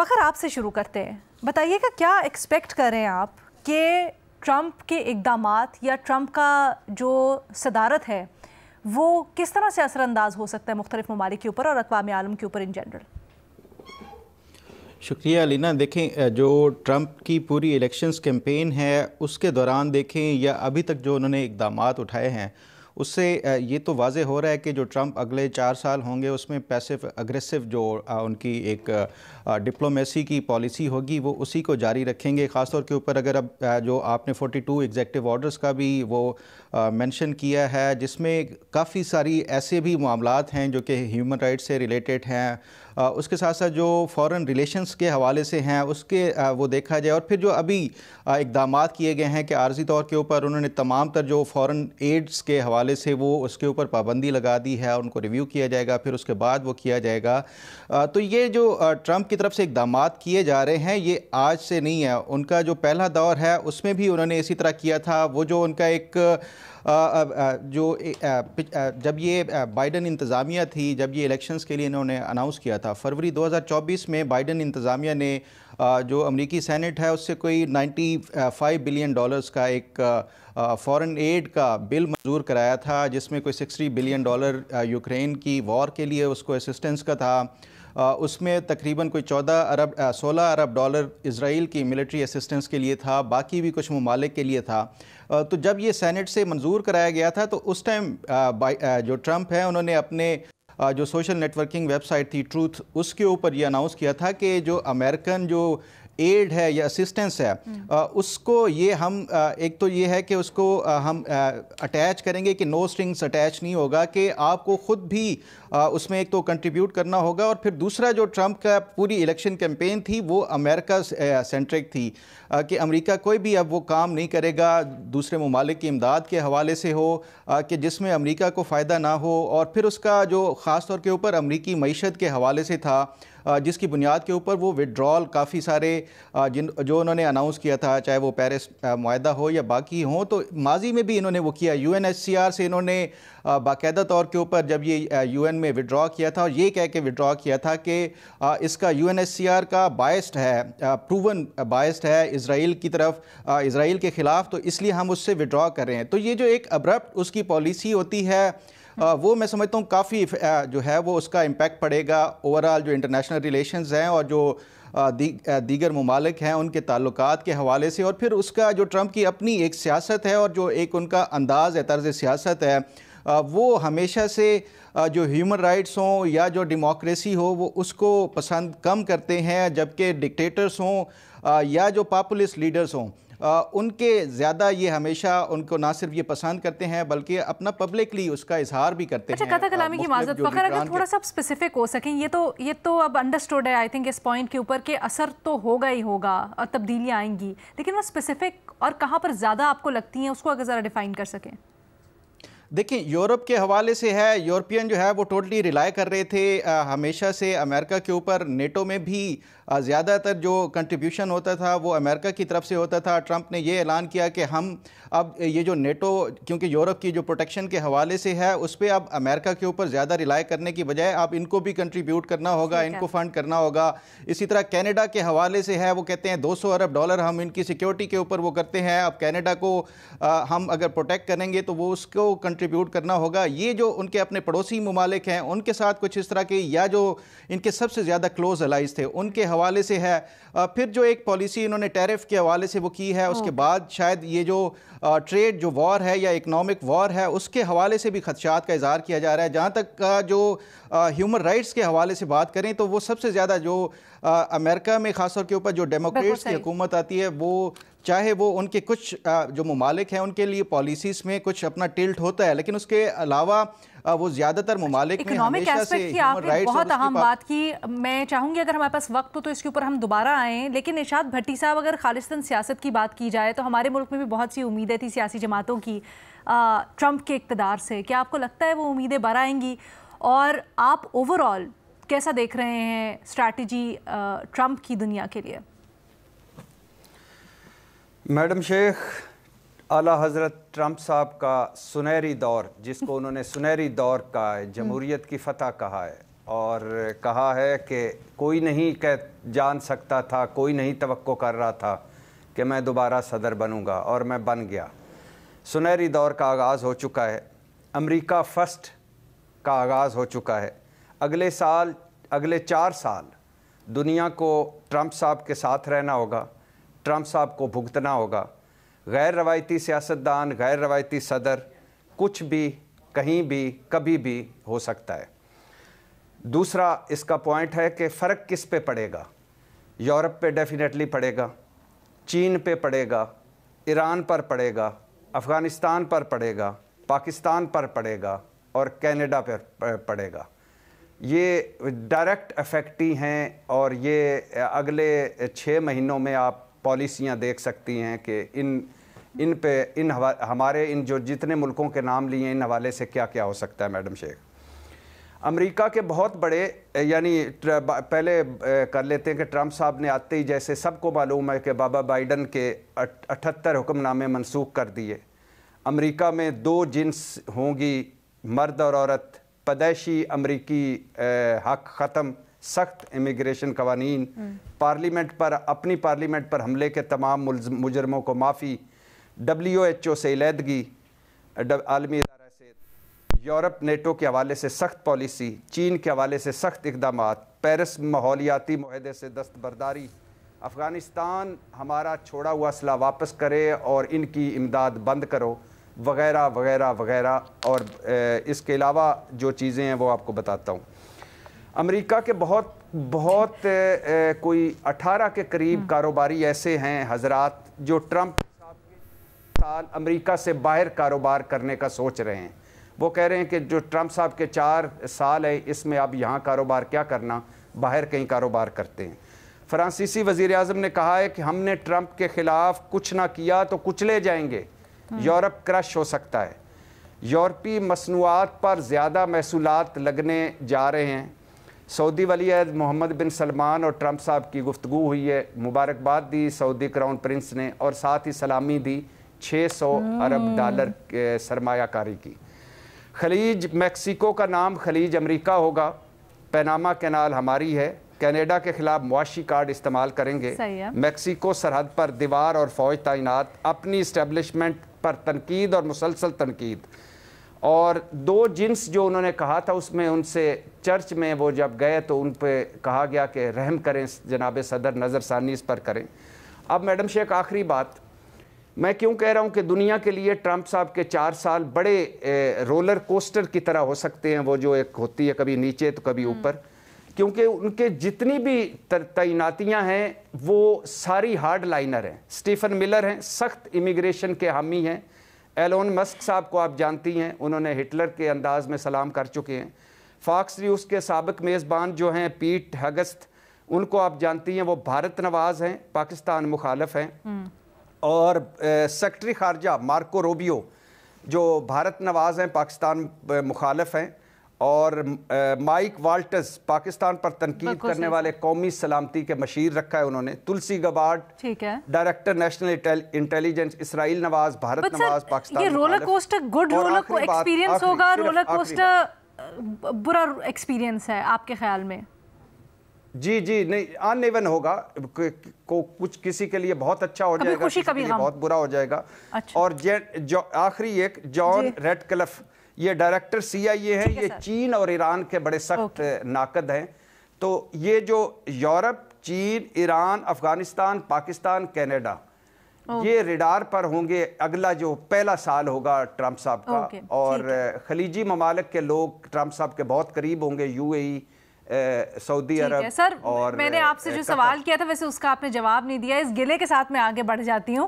فخر آپ سے شروع کرتے ہیں، بتائیے کہ کیا ایکسپیکٹ کر رہے ہیں آپ کہ ٹرمپ کے اقدامات یا ٹرمپ کا جو صدارت ہے وہ کس طرح سے اثر انداز ہو سکتا ہے مختلف ممالک کے اوپر اور اقوام عالم کے اوپر ان جنرل؟ شکریہ علینا. دیکھیں جو ٹرمپ کی پوری الیکشنز کیمپین ہے اس کے دوران دیکھیں یا ابھی تک جو انہوں نے اقدامات اٹھائے ہیں اس سے یہ تو واضح ہو رہا ہے کہ جو ٹرمپ اگلے 4 سال ہوں گے اس میں پیسو اگریسو جو ان کی ایک ڈپلومیسی کی پالیسی ہوگی وہ اسی کو جاری رکھیں گے. خاص طور کے اوپر اگر اب جو آپ نے 42 ایگزیکٹو آرڈرز کا بھی وہ مینشن کیا ہے جس میں کافی ساری ایسے بھی معاملات ہیں جو کہ ہیومن رائٹس سے ریلیٹڈ ہیں، اس کے ساتھ ساتھ جو فارن ریلیشنز کے حوالے سے ہیں اس کے وہ دیکھا جائے، اور پھر جو ابھی اقدامات کیے گئے ہیں کہ عارضی طور کے اوپر انہوں نے تمام تر جو فارن ایڈز کے حوالے سے وہ اس کے اوپر پابندی لگا دی ہے، ان کو ریویو کیا جائے گا، پھر اس کے بعد وہ کیا جائے گا. تو یہ جو ٹرمپ کی طرف سے اقدامات کیے جا رہے ہیں یہ آج سے نہیں ہے، ان کا جو پہلا دور ہے اس میں بھی انہوں نے اسی طرح کیا تھا. وہ جو ان کا ایک جو جب یہ بائیڈن انتظامیہ تھی، جب یہ الیکشنز کے لیے انہوں نے اناؤنس کیا تھا فروری 2024 میں، بائیڈن انتظامیہ نے جو امریکی سینٹ ہے اس سے کوئی $95 بلین کا ایک فارن ایڈ کا بل منظور کرایا تھا جس میں کوئی $60 بلین یوکرین کی وار کے لیے اس کو اسسٹنس کا تھا. اس میں تقریباً کوئی $16 ارب اسرائیل کی ملٹری اسسٹنس کے لیے تھا، باقی بھی کچھ ممالک کے لیے تھا. تو جب یہ سینٹ سے منظور کرایا گیا تھا تو اس ٹائم جو ٹرمپ ہیں انہوں نے اپنے جو social networking website تھی ٹروتھ اس کے اوپر یہ اناؤنس کیا تھا کہ جو امریکن جو ایڈ ہے یا اسسٹنس ہے اس کو یہ ہم ایک تو یہ ہے کہ اس کو ہم اٹیچ کریں گے کہ نو سٹرنگز اٹیچ نہیں ہوگا، کہ آپ کو خود بھی اس میں ایک تو کنٹریبیوٹ کرنا ہوگا، اور پھر دوسرا جو ٹرمپ کا پوری الیکشن کیمپین تھی وہ امریکہ سینٹرک تھی کہ امریکہ کوئی بھی اب وہ کام نہیں کرے گا دوسرے ممالک کی امداد کے حوالے سے ہو کہ جس میں امریکہ کو فائدہ نہ ہو، اور پھر اس کا جو خاص طور کے اوپر امریکی معیشت کے حوالے سے تھا جس کی بنیاد کے اوپر وہ وڈرال کافی سارے جو انہوں نے اناؤنس کیا تھا، چاہے وہ پیرس معاہدہ ہو یا باقی ہوں، تو ماضی میں بھی انہوں نے وہ کیا. UNHCR سے انہوں نے باقاعدہ طور کے اوپر جب یہ UN میں وڈرا کیا تھا اور یہ کہہ کے وڈرا کیا تھا کہ اس کا UNHCR کا بائسڈ ہے، پروون بائسڈ ہے اسرائیل کی طرف، اسرائیل کے خلاف، تو اس لیے ہم اس سے وڈرا کر رہے ہیں. تو یہ جو ایک ابرپٹ اس کی پالیسی ہوتی ہے وہ میں سمجھتا ہوں کافی جو ہے وہ اس کا امپیکٹ پڑے گا اوورآل جو انٹرنیشنل ریلیشنز ہیں اور جو دیگر ممالک ہیں ان کے تعلقات کے حوالے سے، اور پھر اس کا جو ٹرمپ کی اپنی ایک سیاست ہے اور جو ایک ان کا انداز ہے، طرز سیاست ہے، وہ ہمیشہ سے جو ہیومن رائٹس ہوں یا جو ڈیموکریسی ہو وہ اس کو پسند کم کرتے ہیں، جبکہ ڈکٹیٹرز ہوں یا جو پاپولسٹ لیڈرز ہوں ان کے زیادہ یہ ہمیشہ ان کو نہ صرف یہ پسند کرتے ہیں بلکہ اپنا پبلکلی اس کا اظہار بھی کرتے ہیں. اچھا، قطع کلامی کی معذرت فخر، اگر تھوڑا سا اسپیسیفک ہو سکیں، یہ تو اب انڈرسٹوڈ ہے آئی تھنک اس پوائنٹ کے اوپر کہ اثر تو ہوگا ہی ہوگا اور تبدیلیاں آئیں گی، لیکن وہ اسپیسیفک اور کہاں پر زیادہ آپ کو لگتی ہیں اس کو اگر ذرا ڈیفائن کر سکیں. دیکھیں یورپ کے حوالے سے ہے، یورپین جو ہے وہ ٹوٹلی ریلائی کر رہے تھے ہمیشہ سے امریکہ کے اوپر. نیٹو میں بھی زیادہ تر جو کنٹریبیوشن ہوتا تھا وہ امریکہ کی طرف سے ہوتا تھا. ٹرمپ نے یہ اعلان کیا کہ ہم اب یہ جو نیٹو کیونکہ یورپ کی جو پروٹیکشن کے حوالے سے ہے اس پہ اب امریکہ کے اوپر زیادہ ریلائی کرنے کی بجائے اب ان کو بھی کنٹریبیوٹ کرنا ہوگا، ان کو فنڈ کرنا ہوگا. اسی طرح کینیڈا کے حوالے سے ہے، وہ کہتے ہیں $200 ارب ہم ان کی سیکیورٹی کے اوپر وہ کرتے ہیں، اب کینیڈا کو ہم اگر پروٹیکٹ کریں گے تو وہ اس کو کنٹریبیوٹ کرنا ہوگا. یہ جو ان کے اپنے پڑوسی ممالک ہیں ان کے ساتھ کچھ اس طرح کے یا جو ان کے سب سے زیادہ کلوز الائز تھے ان کے حوالے سے ہے. پھر جو ایک پالیسی انہوں نے ٹیرف کے حوالے سے وہ کی ہے، اس کے بعد شاید یہ جو ٹریڈ جو وار ہے یا اکنامک وار ہے اس کے حوالے سے بھی خدشات کا اظہار کیا جا رہا ہے. جہاں تک جو ہیومن رائٹس کے حوالے سے بات کریں تو وہ سب سے زیادہ جو امریکہ میں خاص طور کے اوپر جو ڈیموکریٹس کی حکومت آتی ہے وہ چاہے وہ ان کے کچھ جو ممالک ہیں ان کے لیے پالیسیز میں کچھ اپنا ٹلٹ ہوتا ہے، لیکن اس کے علاوہ وہ زیادہ تر ممالک میں ہمیشہ سے ہیومن رائٹس بہت اہم بات کی. میں چاہوں گی اگر ہمارے پاس وقت ہو تو اس کے اوپر ہم دوبارہ آئیں، لیکن ارشاد بھٹی صاحب اگر خالصتاً سیاست کی بات کی جائے تو ہمارے ملک میں بھی بہت سی امیدیں تھی سیاسی جماعتوں کی ٹرمپ کے اقتدار سے. کیا آپ کو لگتا ہے وہ امیدیں بر آئیں گی، اور آپ اوورآل کیسا دیکھ رہے ہیں اسٹریٹجی ٹرمپ کی دنیا کے لیے؟ میڈم شیخ، اعلیٰ حضرت ٹرمپ صاحب کا سنہری دور، جس کو انہوں نے سنہری دور کا جمہوریت کی فتح کہا ہے، اور کہا ہے کہ کوئی نہیں جان سکتا تھا، کوئی نہیں توقع کر رہا تھا کہ میں دوبارہ صدر بنوں گا، اور میں بن گیا۔ سنہری دور کا آغاز ہو چکا ہے، امریکہ فرسٹ کا آغاز ہو چکا ہے۔ اگلے 4 سال دنیا کو ٹرمپ صاحب کے ساتھ رہنا ہوگا، ٹرمپ صاحب کو بھگتنا ہوگا۔ غیر روایتی سیاستدان، غیر روایتی صدر، کچھ بھی کہیں بھی کبھی بھی ہو سکتا ہے۔ دوسرا اس کا پوائنٹ ہے کہ فرق کس پہ پڑے گا؟ یورپ پہ ڈیفینیٹلی پڑے گا، چین پہ پڑے گا، ایران پر پڑے گا، افغانستان پر پڑے گا، پاکستان پر پڑے گا، اور کینیڈا پر پڑے گا۔ یہ ڈائریکٹ افیکٹی ہیں، اور یہ اگلے 6 مہینوں میں آپ پالیسیاں دیکھ سکتی ہیں کہ ان پہ ہمارے جو جتنے ملکوں کے نام لیے ان حوالے سے کیا کیا ہو سکتا ہے۔ میڈم شیخ، امریکہ کے بہت بڑے، یعنی پہلے کر لیتے ہیں کہ ٹرمپ صاحب نے آتے ہی، جیسے سب کو معلوم ہے کہ بابا بائیڈن کے 78 حکم نامے منسوخ کر دیے۔ امریکہ میں 2 جنس ہوں گی، مرد اور عورت، پیدائشی امریکی حق ختم، سخت امیگریشن قوانین، اپنی پارلیمنٹ پر حملے کے تمام مجرموں کو معافی، WHO سے علیحدگی، عالمی ادارہ سے، یورپ نیٹو کے حوالے سے سخت پالیسی، چین کے حوالے سے سخت اقدامات، پیرس ماحولیاتی معاہدے سے دستبرداری، افغانستان ہمارا چھوڑا ہوا اسلحہ واپس کرے اور ان کی امداد بند کرو، وغیرہ وغیرہ وغیرہ۔ اور اس کے علاوہ جو چیزیں ہیں وہ آپ کو بتاتا ہوں۔ امریکہ کے بہت کوئی 18 کے قریب کاروباری ایسے ہیں حضرات جو ٹرمپ صاحب کے سال امریکہ سے باہر کاروبار کرنے کا سوچ رہے ہیں۔ وہ کہہ رہے ہیں کہ جو ٹرمپ صاحب کے 4 سال ہے، اس میں اب یہاں کاروبار کیا کرنا، باہر کہیں کاروبار کرتے ہیں۔ فرانسیسی وزیر اعظم نے کہا ہے کہ ہم نے ٹرمپ کے خلاف کچھ نہ کیا تو کچلے جائیں گے، یورپ کرش ہو سکتا ہے۔ یورپی مصنوعات پر زیادہ محصولات لگنے جا رہے ہیں۔ سعودی ولی عہد محمد بن سلمان اور ٹرمپ صاحب کی گفتگو ہوئی ہے، مبارکباد دی سعودی کراؤن پرنس نے، اور ساتھ ہی سلامی دی 600 ارب ڈالر سرمایہ کاری کی۔ خلیج میکسیکو کا نام خلیج امریکہ ہوگا، پیناما کینال ہماری ہے، کینیڈا کے خلاف معاشی کارڈ استعمال کریں گے، میکسیکو سرحد پر دیوار اور فوج تعینات، اپنی اسٹیبلشمنٹ پر تنقید اور مسلسل تنقید۔ اور 2 جنس جو انہوں نے کہا تھا، اس میں ان سے چرچ میں وہ جب گئے تو ان پہ کہا گیا کہ رحم کریں جناب صدر، نظر ثانی اس پر کریں۔ اب میڈم شیخ آخری بات، میں کیوں کہہ رہا ہوں کہ دنیا کے لیے ٹرمپ صاحب کے 4 سال بڑے رولر کوسٹر کی طرح ہو سکتے ہیں، وہ جو ایک ہوتی ہے کبھی نیچے تو کبھی اوپر، کیونکہ ان کے جتنی بھی تعیناتیاں ہیں وہ ساری ہارڈ لائنر ہیں۔ سٹیفن ملر ہیں، سخت امیگریشن کے حامی ہیں۔ ایلون مسک صاحب کو آپ جانتی ہیں، انہوں نے ہٹلر کے انداز میں سلام کر چکے ہیں۔ فاکس نیوز کے سابق میزبان جو ہیں پیٹ ہگست، ان کو آپ جانتی ہیں، وہ بھارت نواز ہیں، پاکستان مخالف ہیں۔ اور سیکرٹری خارجہ مارکو روبیو جو بھارت نواز ہیں، پاکستان مخالف ہیں۔ اور مائک والٹز پاکستان پر تنقید کرنے والے قومی سلامتی کے مشیر رکھا ہے انہوں نے۔ Tulsi Gabbard director national intelligence, Israel نواز، بھارت نواز، پاکستان۔ یہ roller coaster good roller experience ہوگا، رولر کوسٹر برا ایکسپیرینس ہے آپ کے خیال میں؟ جی نہیں، ان ایون ہوگا، کچھ کسی کے لیے بہت اچھا ہو جائے گا، کسی کے لیے بہت برا ہو جائے گا۔ اور جو آخری ایک جان ریڈ کلف، یہ ڈائریکٹر CIA ہیں، یہ چین اور ایران کے بڑے سخت ناقد ہیں۔ تو یہ جو یورپ، چین، ایران، افغانستان، پاکستان، کینیڈا، یہ ریڈار پر ہوں گے اگلا جو پہلا سال ہوگا ٹرمپ صاحب کا۔ اور خلیجی ممالک کے لوگ ٹرمپ صاحب کے بہت قریب ہوں گے، UAE، سعودی عرب۔ سر، میں نے آپ سے جو سوال کیا تھا ویسے اس کا آپ نے جواب نہیں دیا، اس گلے کے ساتھ میں آگے بڑھ جاتی ہوں۔